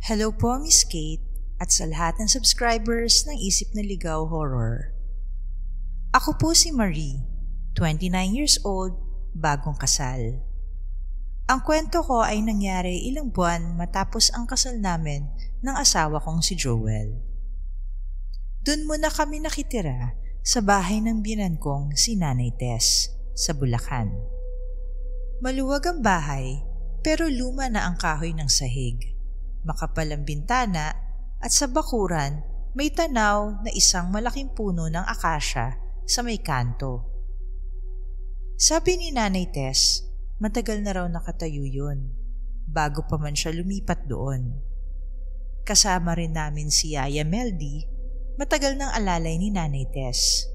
Hello po, Miss Kate, at sa lahat ng subscribers ng Isip na Ligaw Horror. Ako po si Marie, 29 years old, bagong kasal. Ang kwento ko ay nangyari ilang buwan matapos ang kasal namin ng asawa kong si Joel. Doon muna kami nakitira sa bahay ng biyenan kong si Nanay Tess sa Bulacan. Maluwag ang bahay pero luma na ang kahoy ng sahig. Makapal ang bintana at sa bakuran may tanaw na isang malaking puno ng akasya sa may kanto. Sabi ni Nanay Tess, matagal na raw nakatayo yun, bago pa man siya lumipat doon. Kasama rin namin si Yaya Meldy, matagal nang alalay ni Nanay Tess.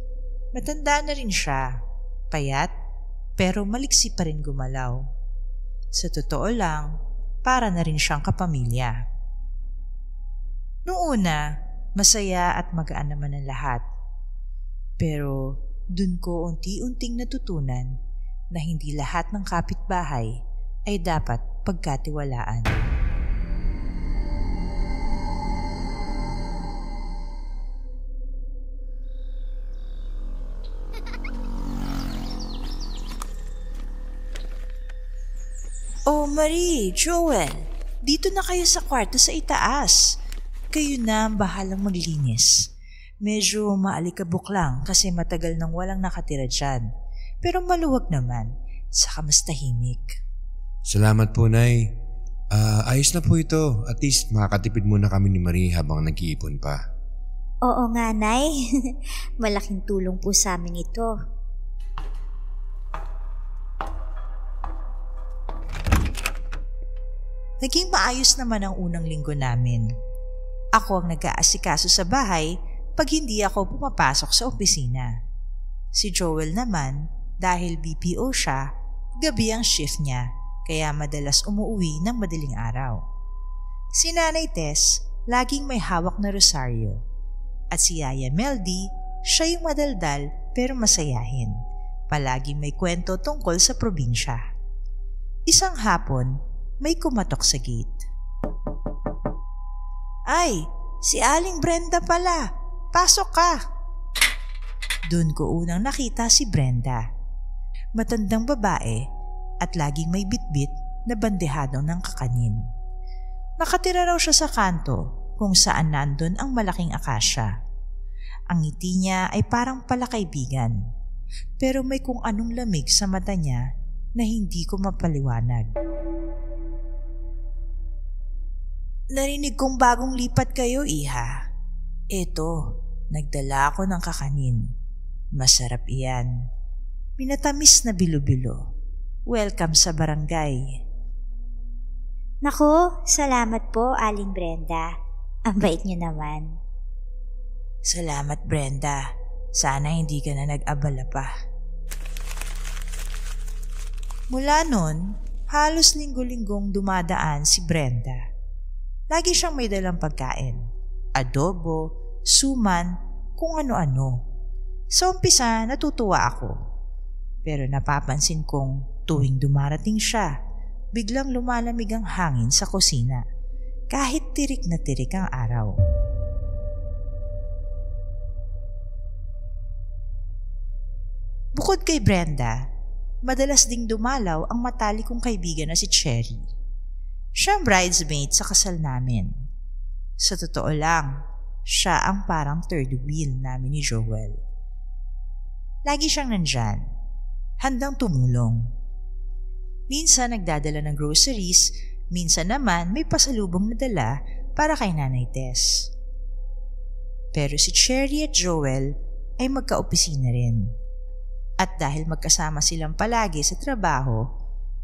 Matanda na rin siya, payat, pero maliksi pa rin gumalaw. Sa totoo lang, para na rin siyang kapamilya. Noong una, masaya at magaan naman ang lahat. Pero dun ko unti-unting natutunan na hindi lahat ng kapitbahay ay dapat pagkatiwalaan. Oh, Marie, Joel, dito na kayo sa kwarto sa itaas. Kayo na ang bahalang maglinis. Medyo maalikabok lang kasi matagal nang walang nakatira dyan. Pero maluwag naman, saka mas tahimik. Salamat po, Nay. Ayos na po ito. At least makakatipid muna kami ni Marie habang nag-iipon pa. Oo nga, Nay. Malaking tulong po sa amin ito. Naging maayos naman ang unang linggo namin. Ako ang nag-aasikaso sa bahay pag hindi ako pumapasok sa opisina. Si Joel naman, dahil BPO siya, gabi ang shift niya, kaya madalas umuwi ng madaling araw. Si Nanay Tess, laging may hawak na rosaryo. At si Yaya Meldy, siya yung madaldal pero masayahin. Palaging may kwento tungkol sa probinsya. Isang hapon, may kumatok sa gate. Ay, si Aling Brenda pala. Pasok ka. Doon ko unang nakita si Brenda. Matandang babae at laging may bitbit na bandehado ng kakanin. Nakatira raw siya sa kanto kung saan nandun ang malaking akasya. Ang ngiti niya ay parang palakaibigan, pero may kung anong lamig sa mata niya na hindi ko mapaliwanag. Narinig kong bagong lipat kayo, Iha. Eto, nagdala ako ng kakanin. Masarap iyan. Pinatamis na bilo-bilo. Welcome sa barangay. Naku, salamat po, Aling Brenda. Ang bait niyo naman. Salamat, Brenda. Sana hindi ka na nag-abala pa. Mula nun, halos linggo-linggong dumadaan si Brenda. Lagi siyang may dalang pagkain, adobo, suman, kung ano-ano. Sa umpisa, natutuwa ako. Pero napapansin kong tuwing dumarating siya, biglang lumalamig ang hangin sa kusina, kahit tirik na tirik ang araw. Bukod kay Brenda, madalas ding dumalaw ang matalik kong kaibigan na si Cherry. Siya ang bridesmaid sa kasal namin. Sa totoo lang, siya ang parang third wheel namin ni Joel. Lagi siyang nandyan, handang tumulong. Minsan nagdadala ng groceries, minsan naman may pasalubong na dala para kay Nanay Tess. Pero si Cherry at Joel ay magka-opisina rin. At dahil magkasama silang palagi sa trabaho,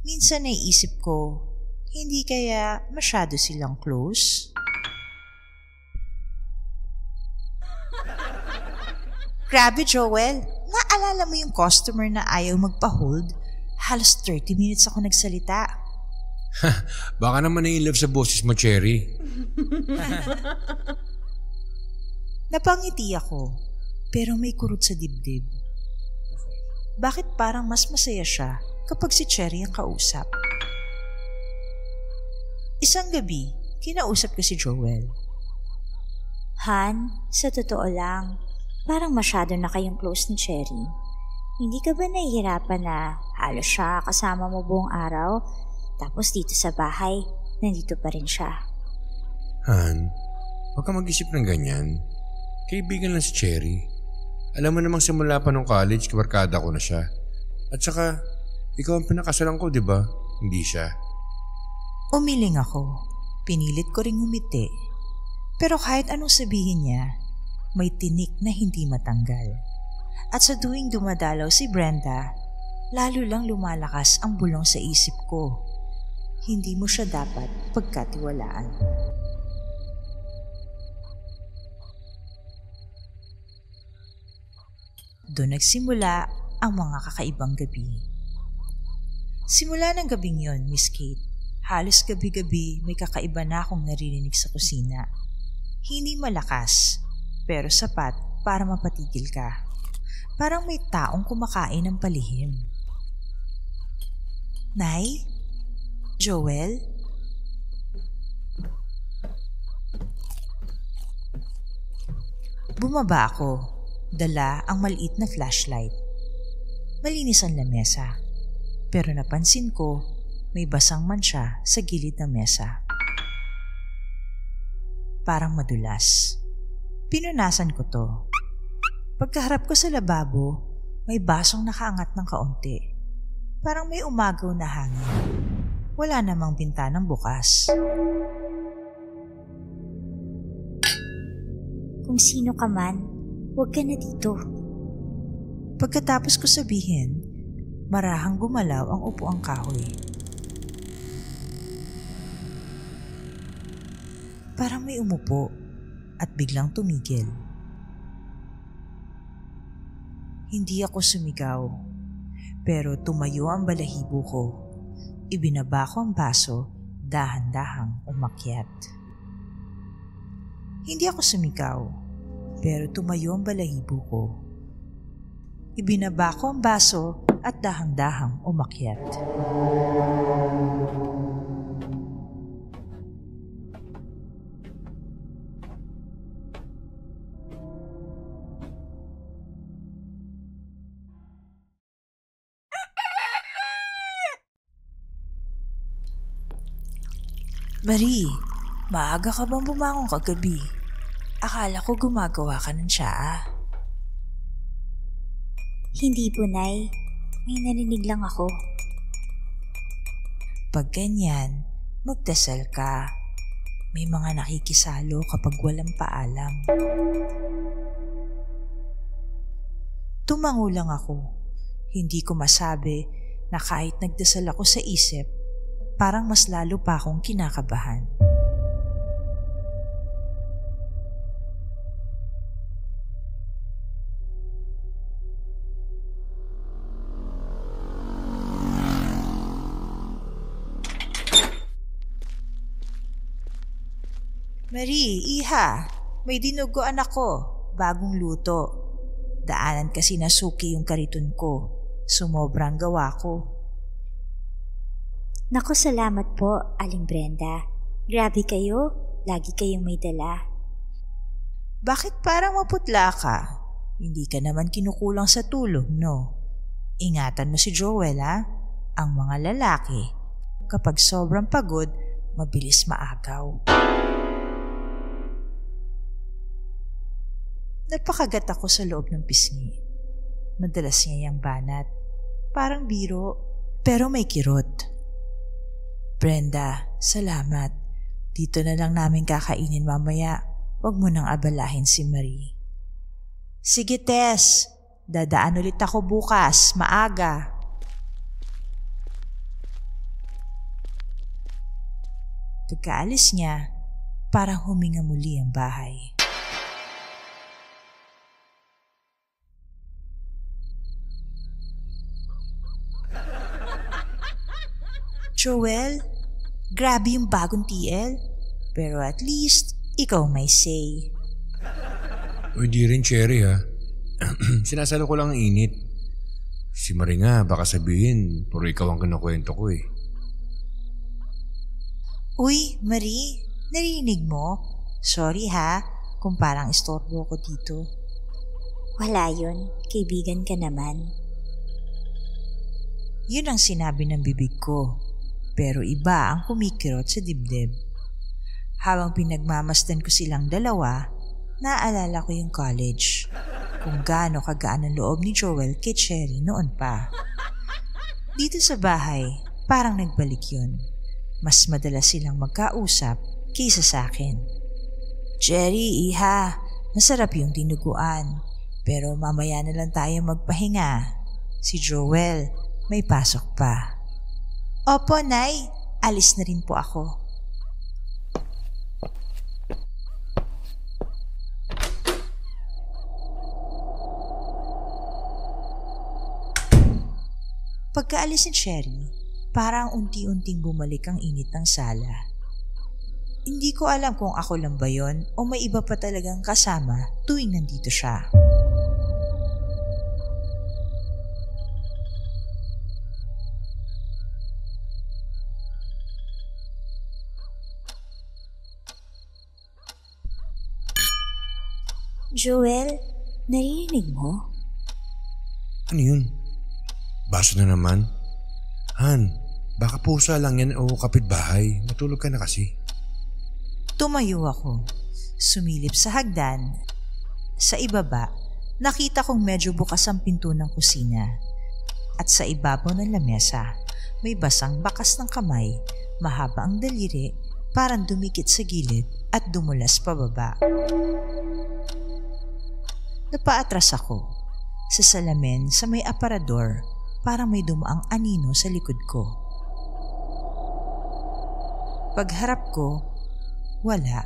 minsan naiisip ko, hindi kaya masyado silang close? Grabe, Joel. Naalala mo yung customer na ayaw magpa-hold? Halos 30 minutes ako nagsalita. Baka naman na-inlove sa boses mo, Cherry. Napangiti ako, pero may kurot sa dibdib. Bakit parang mas masaya siya kapag si Cherry ang kausap? Isang gabi, kinausap ko si Joel. Han, sa totoo lang, parang masyado na kayong close ni Cherry. Hindi ka ba nahihirapan na halos siya kasama mo buong araw, tapos dito sa bahay, nandito pa rin siya? Han, huwag ka mag-isip ng ganyan. Kaibigan lang si Cherry. Alam mo namang simula pa nung college, kabarkada ko na siya. At saka, ikaw ang pinakasalan ko, di ba? Hindi siya. Umiling ako. Pinilit ko ring humiti. Pero kahit anong sabihin niya, may tinik na hindi matanggal. At sa tuwing dumadalaw si Brenda, lalo lang lumalakas ang bulong sa isip ko. Hindi mo siya dapat pagkatiwalaan. Doon nagsimula ang mga kakaibang gabi. Simula ng gabing yon, Miss Kate, halos gabi-gabi may kakaiba na akong naririnig sa kusina. Hindi malakas, pero sapat para mapatigil ka. Parang may taong kumakain ng palihim. Nay? Joel? Bumaba ako. Dala ang maliit na flashlight. Malinis ang lamesa. Pero napansin ko, may basang mancha sa gilid ng mesa. Parang madulas. Pinunasan ko to. Pagkaharap ko sa lababo, may basong nakaangat ng kaunti. Parang may umagaw na hangin. Wala namang bintanang bukas. Kung sino ka man, huwag ka na dito. Pagkatapos ko sabihin, marahang gumalaw ang upuang kahoy. Parang may umupo at biglang tumigil. Hindi ako sumigaw, pero tumayo ang balahibo ko. Ibinaba ko ang baso, dahan-dahang umakyat. Hindi ako sumigaw, pero tumayo ang balahibo ko. Ibinaba ko ang baso at dahang-dahang umakyat. Marie, maaga ka bang bumangon kagabi? Akala ko gumagawa ka ng tsaa. Hindi po, Nay. May narinig lang ako. Pag ganyan, magdasal ka. May mga nakikisalo kapag walang paalam. Tumango lang ako. Hindi ko masabi na kahit nagdasal ako sa isip, parang mas lalo pa akong kinakabahan. Marie, iha, may dinuguan ako, bagong luto. Daanan kasi nasuki yung kariton ko. Sumobrang gawa ko. Naku, salamat po, Aling Brenda. Grabe kayo, lagi kayong may dala. Bakit parang maputla ka? Hindi ka naman kinukulang sa tulog, no? Ingatan mo si Joel, ha? Ang mga lalaki, kapag sobrang pagod, mabilis maagaw. Napakagat ako sa loob ng pisngi. Madalas niya yung banat. Parang biro, pero may kirot. Brenda, salamat. Dito na lang namin kakainin mamaya. Huwag mo nang abalahin si Marie. Sige, Tess. Dadaan ulit ako bukas, maaga. Pagkaalis niya, parang huminga muli ang bahay. Joel, grabe yung bagong TL. Pero at least, ikaw may say. O di rin, Cherry, ha? Sinasalo ko lang ang init. Si Marie nga, baka sabihin, puro ikaw ang kinukwento ko eh. Uy, Marie, Narinig mo? Sorry ha, kung parang istorbo ko dito. Wala yun, kaibigan ka naman. Yun ang sinabi ng bibig ko, pero iba ang kumikirot sa dibdib. Habang pinagmamasdan ko silang dalawa, naalala ko yung college. Kung gaano kagaan ang loob ni Joel kay Cherry noon pa. Dito sa bahay, parang nagbalik yun. Mas madalas silang magkausap kaysa sa akin. Cherry, iha, masarap yung dinuguan. Pero mamaya na lang tayo magpahinga. Si Joel, may pasok pa. Opo, Nay. Alis na rin po ako. Pagkaalis ni Cherry, parang unti-unting bumalik ang init ng sala. Hindi ko alam kung ako lang ba yon o may iba pa talagang kasama tuwing nandito siya. Joel, naririnig mo? Ano yun? Baso na naman? Han, baka pusa lang yan o kapitbahay. Matulog ka na kasi. Tumayo ako. Sumilip sa hagdan. Sa ibaba, nakita kong medyo bukas ang pinto ng kusina. At sa ibabaw ng lamesa, may basang bakas ng kamay, mahaba ang daliri, parang dumikit sa gilid at dumulas pababa. Napaatras ako. Sa salamin sa may aparador, parang may dumaang anino sa likod ko. Pagharap ko, wala.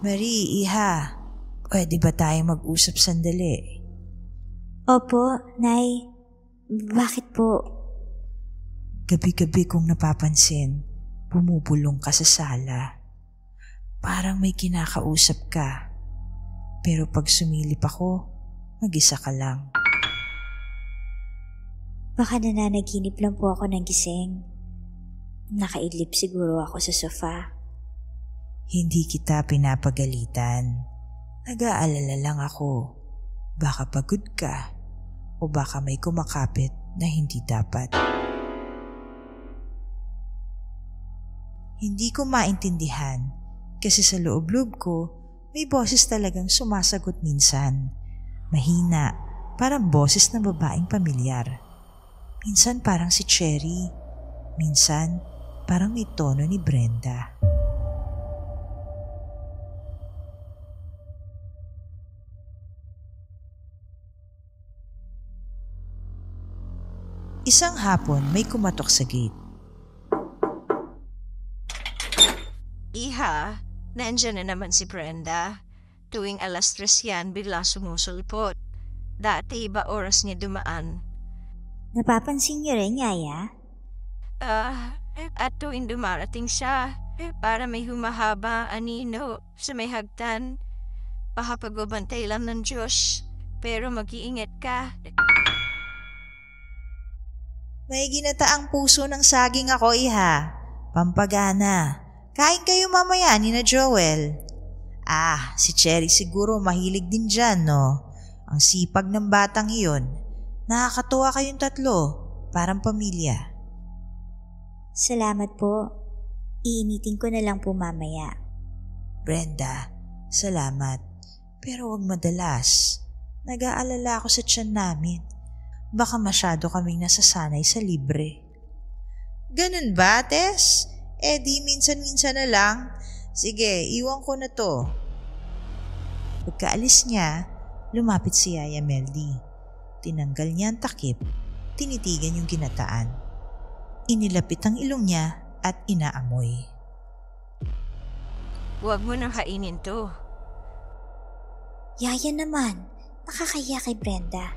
Marie, iha, pwede ba tayo mag-usap sandali? Opo, Nay. Bakit po? Gabi-gabi kong napapansin, bumubulong ka sa sala. Parang may kinakausap ka. Pero pag sumilip ako, mag-isa ka lang. Baka nananaginip lang po ako ng gising. Nakaidlip siguro ako sa sofa. Hindi kita pinapagalitan. Nag-aalala lang ako. Baka pagod ka o baka may kumakapit na hindi dapat. Hindi ko maintindihan kasi sa loob-loob ko may boses talagang sumasagot minsan. Mahina, parang boses ng babaeng pamilyar. Minsan parang si Cherry, minsan parang may tono ni Brenda. Isang hapon may kumatok sa gate. Iha, nandyan na naman si Brenda. Tuwing 3:00 yan, bigla sumusulpot. Dati iba oras niya dumaan. Napapansin niyo rin, Yaya? At tuwing dumarating siya, para may humahaba anino sa may hagdan. Baka pagbabantay lang ng Diyos, pero mag-iingat ka. May ginataang puso ng saging ako, iha. Pampagana. Kain kayo mamaya ni na Joel. Si Cherry siguro mahilig din dyan, no? Ang sipag ng batang iyon. Nakakatuwa kayong tatlo. Parang pamilya. Salamat po. Iinitin ko na lang po mamaya. Brenda, salamat. Pero wag madalas. Nag-aalala ako sa tiyan namin. Baka masyado kaming nasasanay sa libre. Ganun ba, Tess? Di minsan-minsan na lang. Sige, iwan ko na to. Pagkaalis niya, lumapit si Yaya Meldy. Tinanggal niya ang takip, tinitigan yung ginataan. Inilapit ang ilong niya at inaamoy. Huwag mo nang kainin to. Yaya naman, nakakahiya kay Brenda.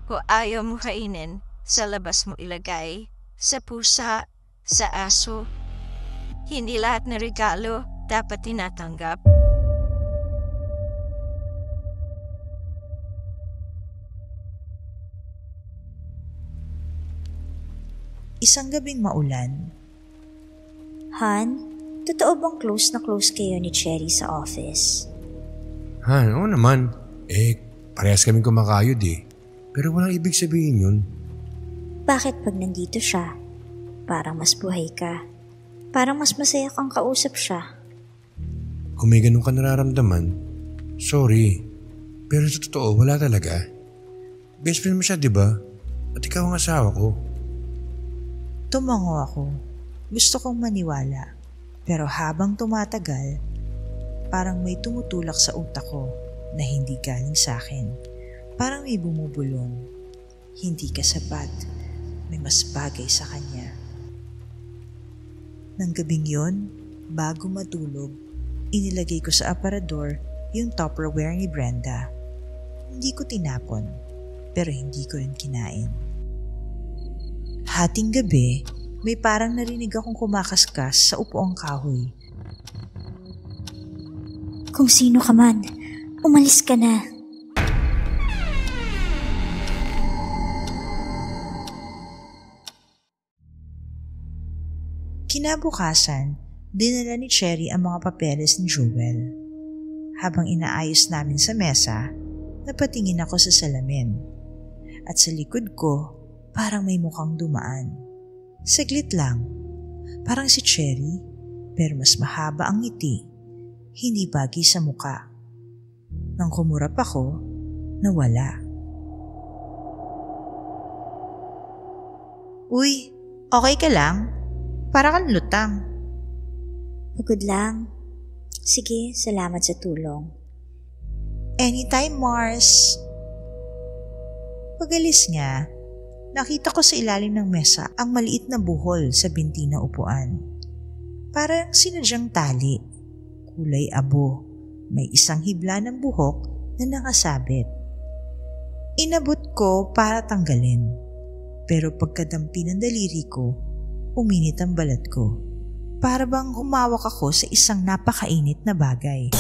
Kung ayaw mo kainin, sa labas mo ilagay. Sa pusa, sa aso. Hindi lahat na regalo dapat tinatanggap. Isang gabing maulan. Han, totoo bang close na close kayo ni Cherry sa office? Han, oo naman. Parehas kaming kumakayod eh. Pero walang ibig sabihin yun. Bakit pag nandito siya, parang mas buhay ka? Parang mas masaya kang kausap siya? Kung may ganun ka nararamdaman, sorry. Pero sa totoo, wala talaga. Best friend mo siya, di ba? At ikaw ang asawa ko. Tumango ako. Gusto kong maniwala. Pero habang tumatagal, parang may tumutulak sa utak ko na hindi galing sa akin. Parang may bumubulong. Hindi ka sapat. May mas bagay sa kanya. Nang gabing yon, bago matulog, inilagay ko sa aparador yung Tupperware ni Brenda. Hindi ko tinapon, pero hindi ko rin kinain. Hating gabi, may parang narinig akong kumakaskas sa upuang kahoy. Kung sino ka man, umalis ka na. Kinabukasan, dinala ni Cherry ang mga papeles ni Jewel. Habang inaayos namin sa mesa, napatingin ako sa salamin. At sa likod ko, parang may mukhang dumaan. Saglit lang, parang si Cherry, pero mas mahaba ang ngiti, hindi bagay sa muka. Nang kumurap ako, nawala. Uy, okay ka lang? Para kang lutang. Pagod lang. Sige, salamat sa tulong. Anytime, Mars. Pag-alis niya, nakita ko sa ilalim ng mesa ang maliit na buhol sa binti na upuan. Parang sinadyang tali. Kulay abo. May isang hibla ng buhok na nakasabit. Inabot ko para tanggalin. Pero pagkadampi ng daliri ko, uminit ang balat ko. Para bang humawak ako sa isang napakainit na bagay.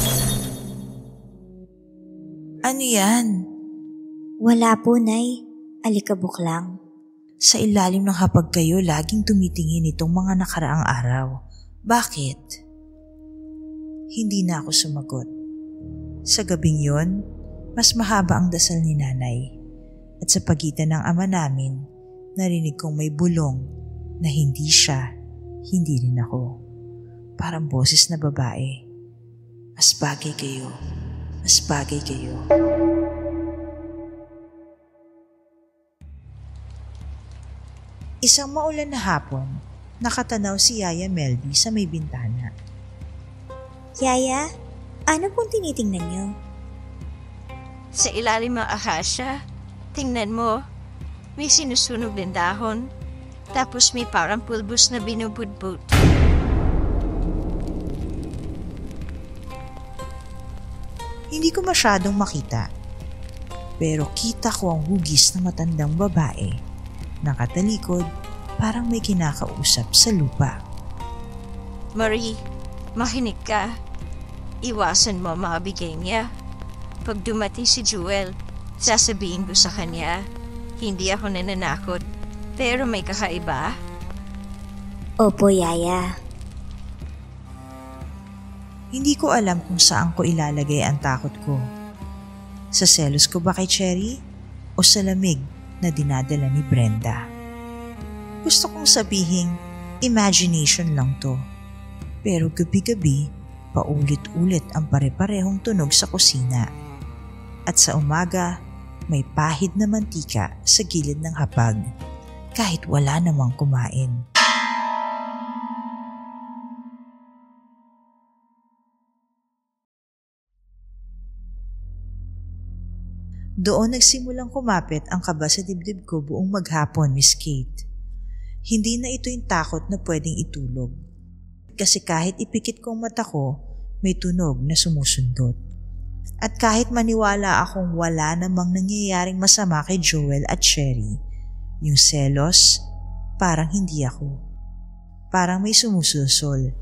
Ano yan? Wala po, Nay. Alikabok lang. Sa ilalim ng hapag kayo laging tumitingin itong mga nakaraang araw. Bakit? Hindi na ako sumagot. Sa gabing yon, mas mahaba ang dasal ni Nanay. At sa pagitan ng ama namin, narinig kong may bulong na hindi siya, hindi rin ako. Parang boses na babae. Mas bagay kayo. Mas bagay kayo. Isang maulan na hapon, nakatanaw si Yaya Melby sa may bintana. Yaya, ano pong tinitingnan niyo? Sa ilalim ng akasya, tingnan mo, may sinusunog ng dahon, tapos may parang pulbos na binubudbud. Hindi ko masyadong makita, pero kita ko ang hugis ng matandang babae. Nakatalikod, parang may kinakausap sa lupa. Marie, makinig ka. Iwasan mo mabigay niya. Pag dumating si Jewel, sasabihin ko sa kanya, hindi ako nananakot, pero may kakaiba. Opo, Yaya. Hindi ko alam kung saan ko ilalagay ang takot ko. Sa selos ko ba kay Cherry o sa lamig na dinadala ni Brenda? Gusto kong sabihin, imagination lang to. Pero gabi-gabi, paulit-ulit ang pare-parehong tunog sa kusina. At sa umaga, may pahid na mantika sa gilid ng hapag, kahit wala namang kumain. Doon nagsimulang kumapit ang kaba sa dibdib ko buong maghapon, Miss Kate. Hindi na ito yung takot na pwedeng itulog. Kasi kahit ipikit kong mata ko, may tunog na sumusundot. At kahit maniwala akong wala namang nangyayaring masama kay Joel at Cherry, yung selos, parang hindi ako. Parang may sumususol.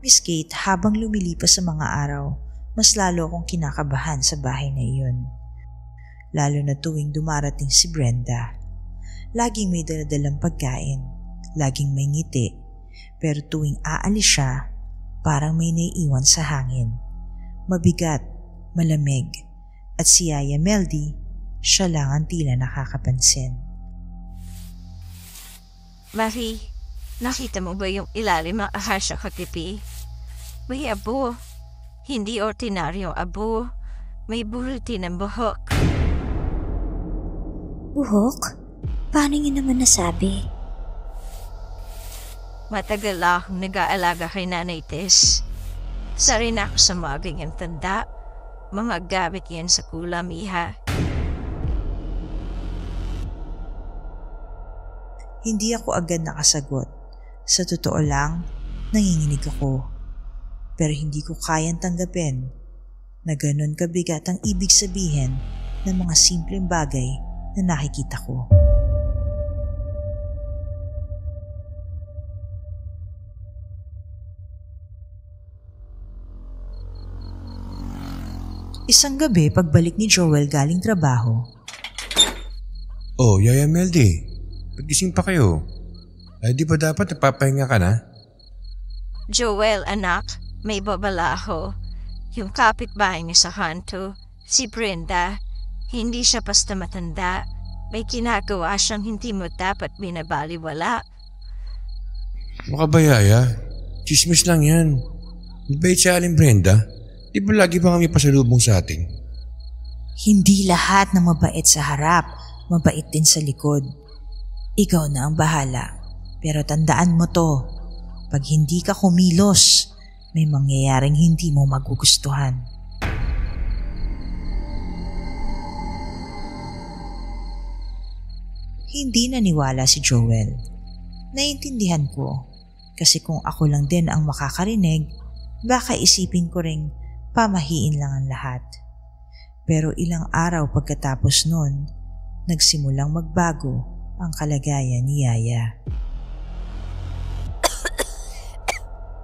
Miss Kate, habang lumilipas sa mga araw, mas lalo akong kinakabahan sa bahay na iyon. lalo na tuwing dumarating si Brenda. Laging may daladalang pagkain, laging may ngiti, pero tuwing aalis siya, parang may naiiwan sa hangin. Mabigat, malamig, at si Yaya Meldy, siya lang ang tila nakakapansin. Marie, nakita mo ba yung ilalim ng akasya katipi? May abo. Hindi ordinaryong abo. May bulletin ng buhok. Buhok? Paano niyo naman nasabi? Matagal akong nag-aalaga kay Nanay Tess. Isa rin ako sa mga ganyang tanda. Mga gamit yan sa kulam, iha. Hindi ako agad nakasagot. Sa totoo lang, nanginginig ako. Pero hindi ko kayang tanggapin na ganun kabigat ang ibig sabihin ng mga simpleng bagay na nakikita ko. Isang gabi pagbalik ni Joel galing trabaho. Oh, Yaya Meldy, pagising pa kayo. Ay di ba dapat napapahinga ka na? Joel, anak, may babala ako. Yung kapitbahay niya sa kanto, si Brenda, hindi siya basta matanda. May ginagawa siyang hindi mo dapat binabaliwala. Maka ba, Yaya? Chismis lang yan. Mabait si Aling Brenda. Di ba lagi pa kami pasalubong sa atin? Hindi lahat na mabait sa harap, mabait din sa likod. Ikaw na ang bahala. Pero tandaan mo to, pag hindi ka kumilos, may mangyayaring hindi mo magugustuhan. Hindi naniwala si Joel. Naiintindihan ko, kasi kung ako lang din ang makakarinig, baka isipin ko ring pamahiin lang ang lahat. Pero ilang araw pagkatapos nun, nagsimulang magbago ang kalagayan ni Yaya.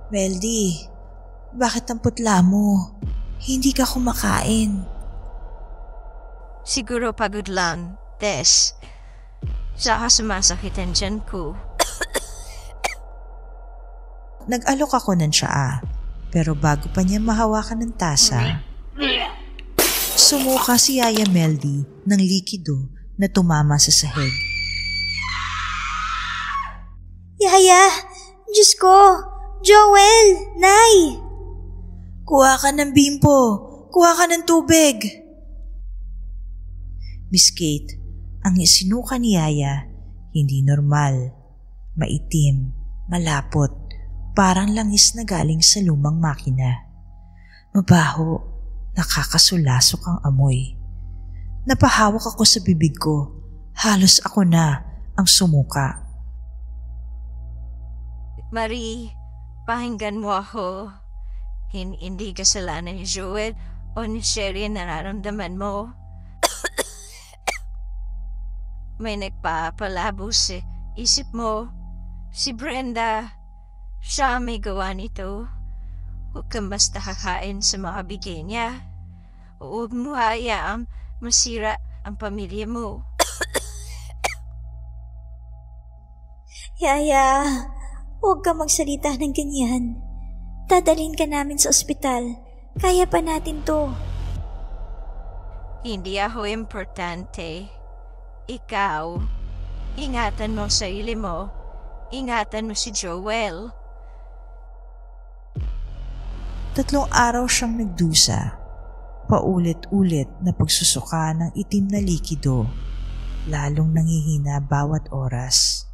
Meldy, bakit ang putla mo? Hindi ka kumakain. Siguro pagod lang, Tess. Saka sumasakit ang tiyan ko. Nag-alok ako ng tsaa, pero bago pa niya mahawakan ng tasa, sumuka si Yaya Meldy ng likido na tumama sa sahig. Yaya! Diyos ko! Joel! Nay! Kuha ka ng bimpo! Kuha ka ng tubig! Miss Kate, ang isinuka ni Yaya, hindi normal. Maitim, malapot, parang langis na galing sa lumang makina. Mabaho, nakakasulasok ang amoy. Napahawak ako sa bibig ko, halos ako na ang sumuka. Marie, pakinggan mo ako. Hindi kasalanan ni Joel o ni Sherry ang nararamdaman mo. May nagpapalabo sa isip mo. Si Brenda, siya may gawa nito. Huwag kang basta kakain sa mga bigay niya. Huwag mo hayaang masira ang pamilya mo. Yaya, huwag ka magsalita ng ganyan. Dadalhin ka namin sa ospital. Kaya pa natin to. Hindi ako importante. Ikaw, ingatan mo ang sarili mo. Ingatan mo si Joel. 3 araw siyang nagdusa. Paulit-ulit na pagsusuka ng itim na likido, lalong nangihina bawat oras.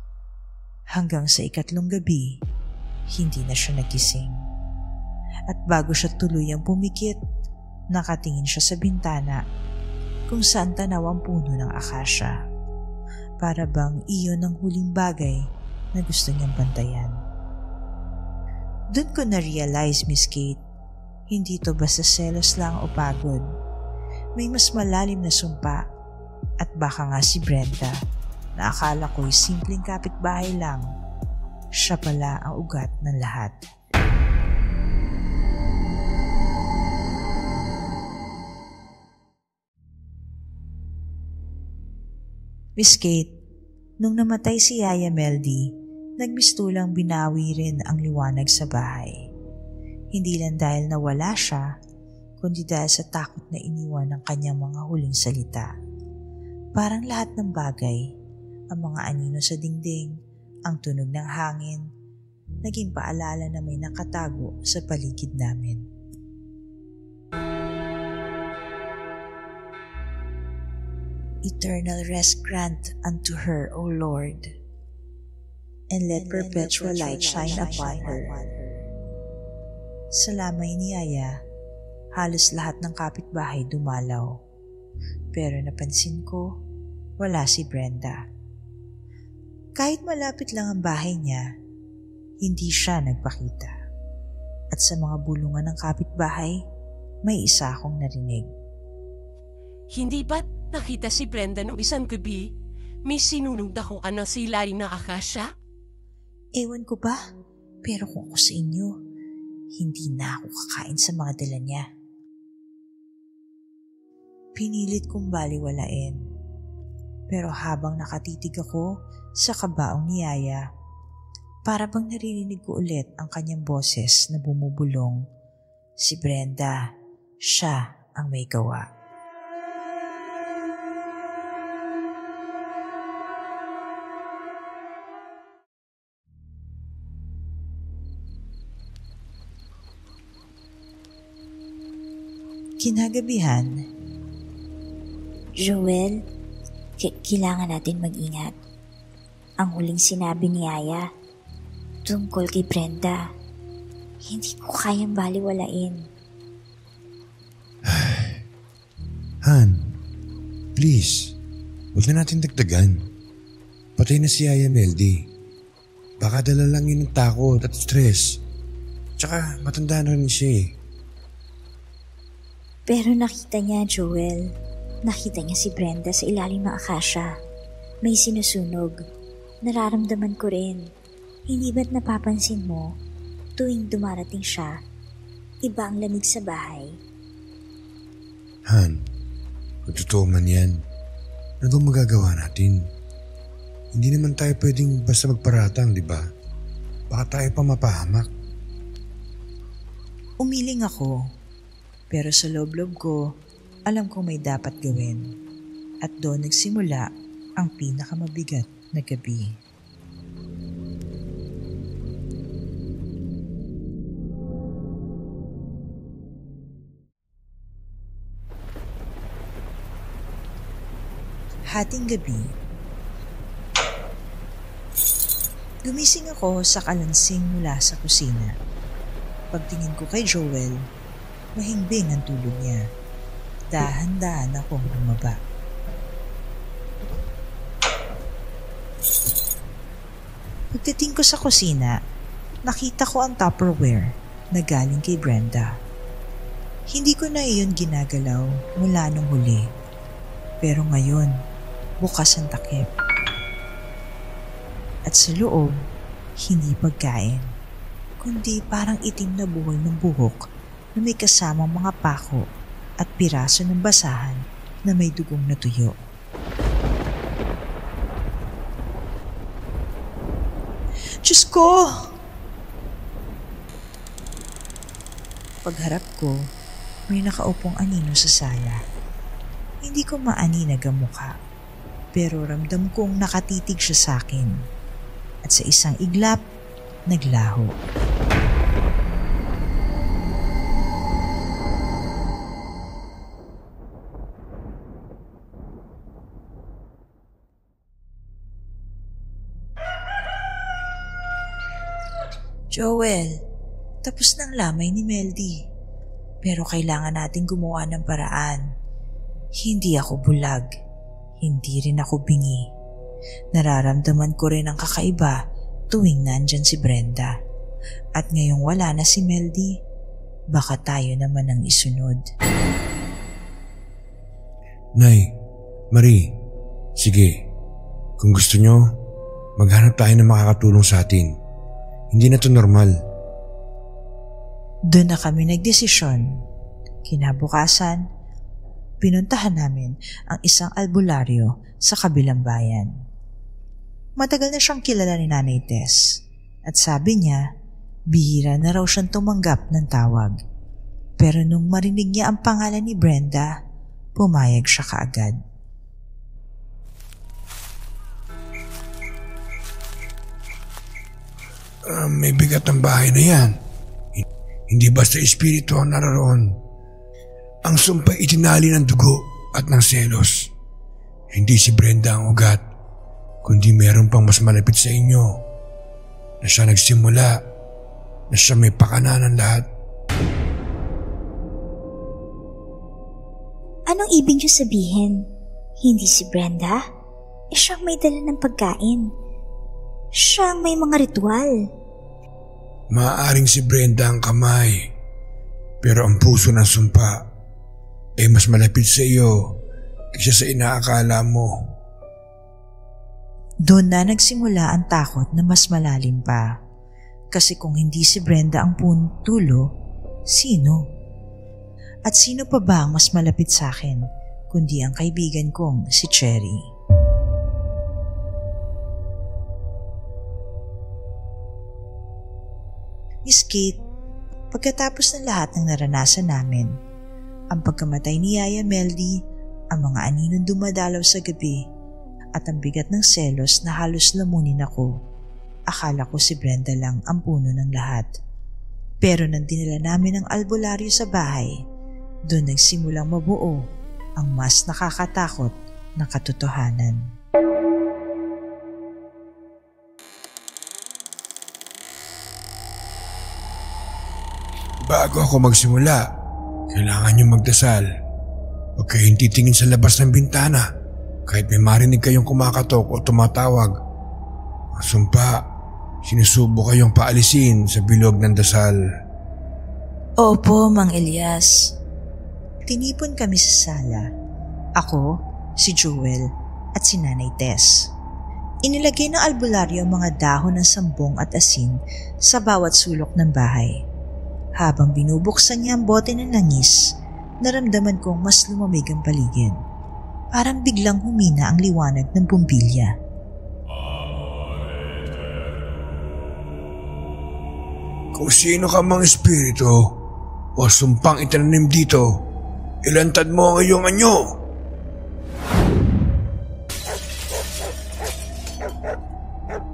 Hanggang sa 4 gabi, hindi na siya nagising. At bago siya tuluyang pumikit, nakatingin siya sa bintana kung saan tanaw ang puno ng akasya. Para bang iyon ang huling bagay na gusto niyang bantayan. Doon ko na-realize, Miss Kate, hindi to basta selos lang o pagod. May mas malalim na sumpa at baka nga si Brenda na akala ko'y simpleng kapitbahay lang. Siya pala ang ugat ng lahat. Miss Kate, nung namatay si Yaya Meldy, nagmistulang binawi rin ang liwanag sa bahay. Hindi lang dahil nawala siya, kundi dahil sa takot na iniwan ng kanyang mga huling salita. Parang lahat ng bagay, ang mga anino sa dingding, ang tunog ng hangin, naging paalala na may nakatago sa paligid namin. Eternal rest grant unto her, O Lord, and let perpetual light shine upon her. Sa lamay ni Yaya, halos lahat ng kapitbahay dumalaw. Pero napansin ko, wala si Brenda. Kahit malapit lang ang bahay niya, hindi siya nagpakita. At sa mga bulungan ng kapitbahay, may isa akong narinig. Hindi ba't nakita si Brenda noong isang gabi? May sinunog akong sa ilalim ng akasya? Ewan ko ba, pero kung ako sa inyo, hindi na ako kakain sa mga dala niya. Pinilit kong baliwalain. Pero habang nakatitig ako sa kabaong ni Yaya, para bang naririnig ko ulit ang kanyang boses na bumubulong. Si Brenda, siya ang may gawa. Kinagabihan, Joel, kailangan natin mag-ingat. Ang huling sinabi ni Yaya tungkol kay Brenda, hindi ko kayang baliwalain. Han, please, huwag na natin dagdagan. Patay na si Yaya Meldy. Baka dala lang yun ng takot at stress. Tsaka matanda na rin siya eh. Pero nakita niya, Joel. Nakita niya si Brenda sa ilalim ng akasya. May sinusunog. Nararamdaman ko rin. Hindi ba't napapansin mo, tuwing dumarating siya, iba ang lamig sa bahay? Han, kung totoo man yan, ano bang magagawa natin? Hindi naman tayo pwedeng basta magparatang, di ba? Baka tayo pa mapahamak. umiling ako. Pero sa loob-loob ko, alam kong may dapat gawin. At doon nagsimula ang pinakamabigat na gabi. Hating gabi. Gumising ako sa kalansing mula sa kusina. Pagtingin ko kay Joel, mahimbing ang tulog niya. Dahan-dahan akong bumaba. Pagdating ko sa kusina, nakita ko ang Tupperware na galing kay Brenda. Hindi ko na iyon ginagalaw mula nung huli. Pero ngayon, bukas ang takip. At sa loob, hindi pagkain, kundi parang itim na buhol ng buhok na may kasamang mga pako at piraso ng basahan na may dugong na tuyo. Diyos ko! Pagharap ko, may nakaupong anino sa sala. Hindi ko maaninag ang mukha, pero ramdam kong nakatitig siya sa akin. At sa isang iglap, naglaho. Joel, tapos ng lamay ni Meldy. Pero kailangan natin gumawa ng paraan. Hindi ako bulag. Hindi rin ako bingi. Nararamdaman ko rin ang kakaiba tuwing nandyan si Brenda. At ngayong wala na si Meldy, baka tayo naman ang isunod. Nay, Marie, sige. Kung gusto nyo, maghanap tayo ng makakatulong sa atin. Hindi na to normal. Doon na kami nagdesisyon. Kinabukasan, pinuntahan namin ang isang albularyo sa kabilang bayan. Matagal na siyang kilala ni Nanay Tess at sabi niya, bihira na raw siyang tumanggap ng tawag. Pero nung marinig niya ang pangalan ni Brenda, pumayag siya kaagad. May bigat ang bahay na yan. Hindi basta espiritu ang naroon. Ang sumpay itinali ng dugo at ng selos. Hindi si Brenda ang ugat, kundi meron pang mas malapit sa inyo na siya nagsimula, na siya may pakana ng lahat. Anong ibig niyo sabihin? Hindi si Brenda? Siyang may dala ng pagkain. Siyang may mga ritual. Maaaring si Brenda ang kamay, pero ang puso ng sumpa ay mas malapit sa iyo kaysa sa inaakala mo. Doon na nagsimula ang takot na mas malalim pa. Kasi kung hindi si Brenda ang puntulo, sino? At sino pa ba ang mas malapit sa akin kundi ang kaibigan kong si Cherry? Miss Kate, pagkatapos ng lahat ng naranasan namin, ang pagkamatay ni Yaya Meldy, ang mga aninong dumadalaw sa gabi, at ang bigat ng selos na halos lamunin ako, akala ko si Brenda lang ang puno ng lahat. Pero nang dinala namin ang albularyo sa bahay, doon nagsimulang mabuo ang mas nakakatakot na katotohanan. Bago ako magsimula, kailangan niyong magdasal. Huwag kayong titingin sa labas ng bintana kahit may marinig kayong kumakatok o tumatawag. Ang sumpa, sinusubo kayong paalisin sa bilog ng dasal. Opo, Mang Elias. Tinipon kami sa sala. Ako, si Jewel, at si Nanay Tess. Inilagay ng albularyo ang mga dahon ng sambong at asin sa bawat sulok ng bahay. Habang binubuksan niya ang bote ng langis, naramdaman kong mas lumamig ang paligid. Parang biglang humina ang liwanag ng bumbilya. Kung sino ka mang espiritu o sumpang itinanim dito, ilantad mo ang iyong anyo.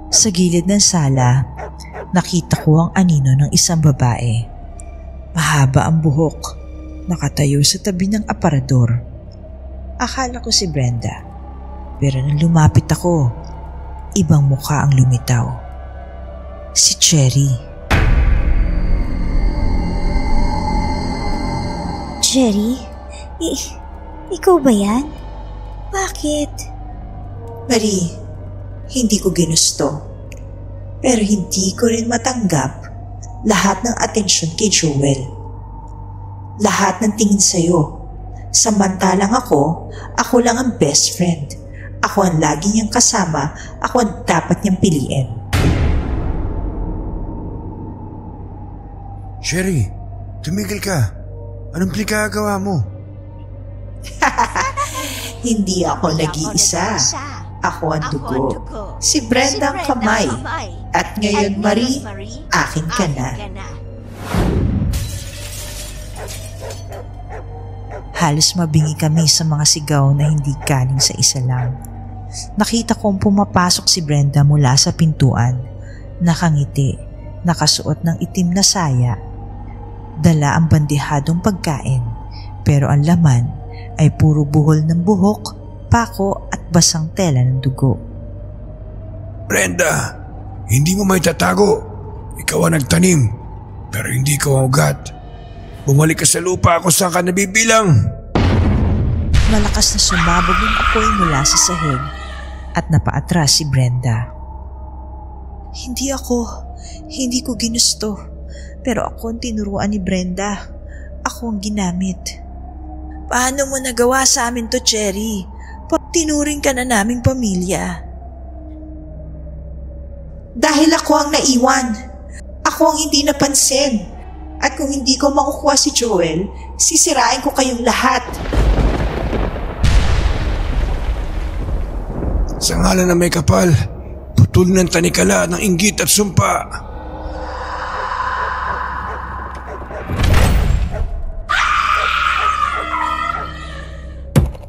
Sa gilid ng sala, nakita ko ang anino ng isang babae. Mahaba ang buhok, nakatayo sa tabi ng aparador. Akala ko si Brenda, pero nang lumapit ako, ibang mukha ang lumitaw. Si Cherry. Cherry? Ikaw ba yan? Bakit? Marie, hindi ko ginusto. Pero hindi ko rin matanggap lahat ng atensyon kay Joel. Lahat ng tingin sa'yo. Samantalang ako lang ang best friend. Ako ang lagi niyang kasama, ako ang dapat niyang piliin. Cherry, tumigil ka. Anong pinagagawa mo? Hindi ako nag-iisa. Ako ang dugo. Si Brenda ang kamay. At ngayon, Marie, akin ka na. Halos mabingi kami sa mga sigaw na hindi galing sa isa lang. Nakita kong pumapasok si Brenda mula sa pintuan. Nakangiti, nakasuot ng itim na saya. Dala ang bandihadong pagkain, pero ang laman ay puro buhol ng buhok, pako at basang tela ng dugo. Brenda, hindi mo may tatago. Ikaw ang nagtanim, pero hindi ko ang ugat. Bumalik ka sa lupa kung saan ka nabibilang. Malakas na sumabog ng apoy mula sa sahig at napaatras si Brenda. Hindi ko ginusto. Pero ako ang tinuruan ni Brenda. Ako ang ginamit. Paano mo nagawa sa amin to, Cherry? Tinuring ka na naming pamilya. Dahil ako ang naiwan. Ako ang hindi napansin. At kung hindi ko makukuha si Joel, sisirain ko kayong lahat. Sa ngalan na may kapal, putol ng tanikala ng inggit at sumpa.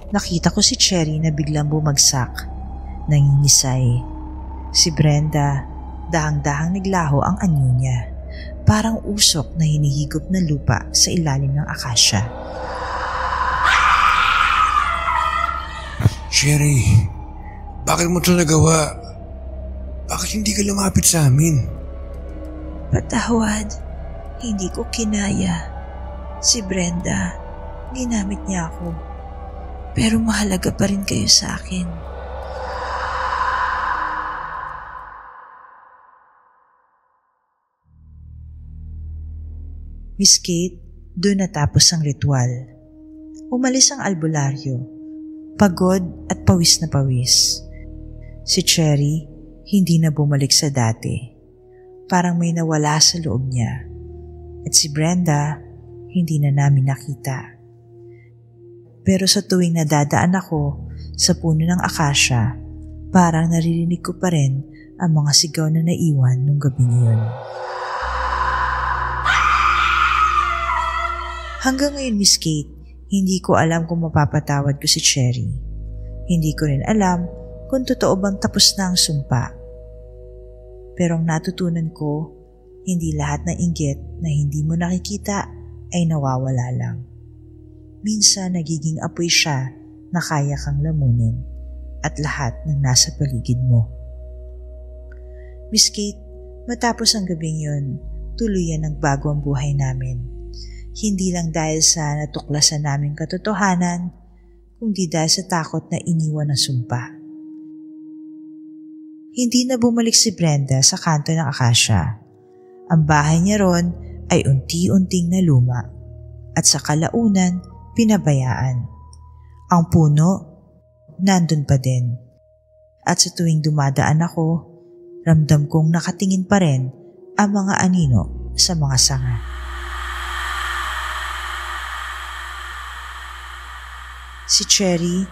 Nakita ko si Cherry na biglang bumagsak. Nangingisay. Si Brenda, dahang-dahang naglaho ang anyo niya. Parang usok na hinihigop ng lupa sa ilalim ng akasya. Cherry, bakit mo ito nagawa? Bakit hindi ka lumapit sa amin? Patawad, hindi ko kinaya. Si Brenda, ginamit niya ako. Pero mahalaga pa rin kayo sa akin. Miss Kate, doon natapos ang ritual. Umalis ang albularyo. Pagod at pawis na pawis. Si Cherry, hindi na bumalik sa dati. Parang may nawala sa loob niya. At si Brenda, hindi na namin nakita. Pero sa tuwing nadadaan ako sa puno ng akasya, parang naririnig ko pa rin ang mga sigaw na naiwan nung gabi yun. Hanggang ngayon, Miss Kate, hindi ko alam kung mapapatawad ko si Cherry. Hindi ko rin alam kung totoo bang tapos na ang sumpa. Pero ang natutunan ko, hindi lahat ng inggit na hindi mo nakikita ay nawawala lang. Minsan nagiging apoy siya na kaya kang lamunin at lahat ng nasa paligid mo. Miss Kate, matapos ang gabing yun, tuluyan nagbago ang buhay namin. Hindi lang dahil sa natuklasan naming katotohanan, kundi dahil sa takot na iniwan ng sumpa. Hindi na bumalik si Brenda sa kanto ng akasya. Ang bahay niya ron ay unti-unting naluma at sa kalaunan, pinabayaan. Ang puno, nandun pa din. At sa tuwing dumadaan ako, ramdam kong nakatingin pa rin ang mga anino sa mga sanga. Si Cherry,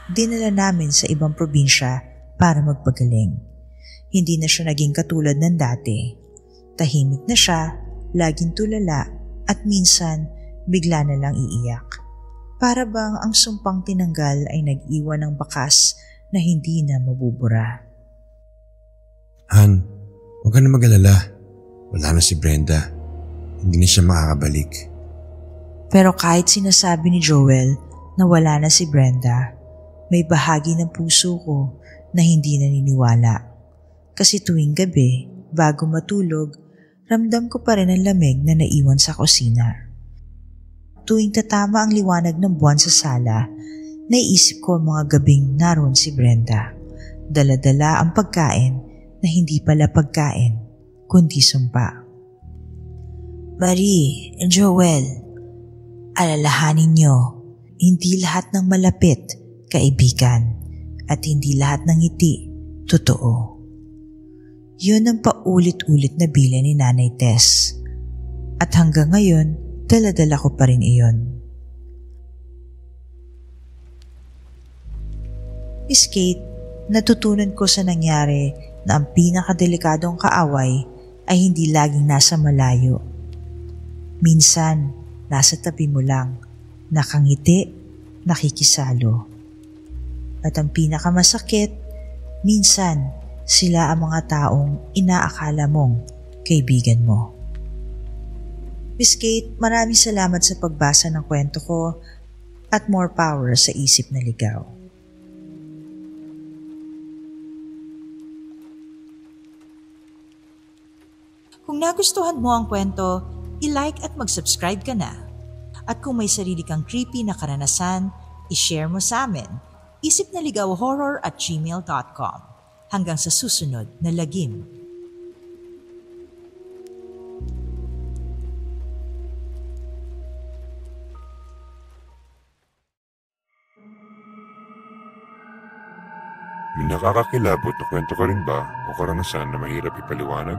dinala namin sa ibang probinsya para magpagaling. Hindi na siya naging katulad ng dati. Tahimik na siya, laging tulala at minsan bigla na lang iiyak. Para bang ang sumpang tinanggal ay nag-iwan ng bakas na hindi na mabubura. Han, huwag ka na mag-alala. Wala na si Brenda. Hindi na siya makakabalik. Pero kahit sinasabi ni Joel na wala na si Brenda, may bahagi ng puso ko na hindi naniniwala. Kasi tuwing gabi, bago matulog, ramdam ko pa rin ang lamig na naiwan sa kusina. Tuwing tatama ang liwanag ng buwan sa sala, naiisip ko ang mga gabing naroon si Brenda. Dala-dala ang pagkain na hindi pala pagkain, kundi sumpa. Marie, Joel, alalahanin niyo, hindi lahat ng malapit kaibigan at hindi lahat ng ngiti totoo. Yun ang paulit-ulit na bilin ni Nanay Tess. At hanggang ngayon, dala-dala ko pa rin iyon. Miss Kate, natutunan ko sa nangyari na ang pinakadelikadong kaaway ay hindi laging nasa malayo. Minsan, nasa tabi mo lang, nakangiti, nakikisalo. At ang pinakamasakit, minsan sila ang mga taong inaakala mong kaibigan mo. Miss Kate, maraming salamat sa pagbasa ng kwento ko at more power sa isip na ligaw. Kung nagustuhan mo ang kwento, i-like at mag-subscribe ka na. At kung may sarili kang creepy na karanasan, i-share mo sa amin. isipnaligawhorror@gmail.com. Hanggang sa susunod na lagim. May nakakakilabot na kwento ka rin ba o karanasan na mahirap ipaliwanag?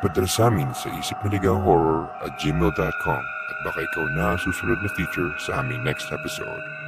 Ipadala sa amin sa isipnaligawhorror@gmail.com at baka ikaw na susunod na feature sa aming next episode.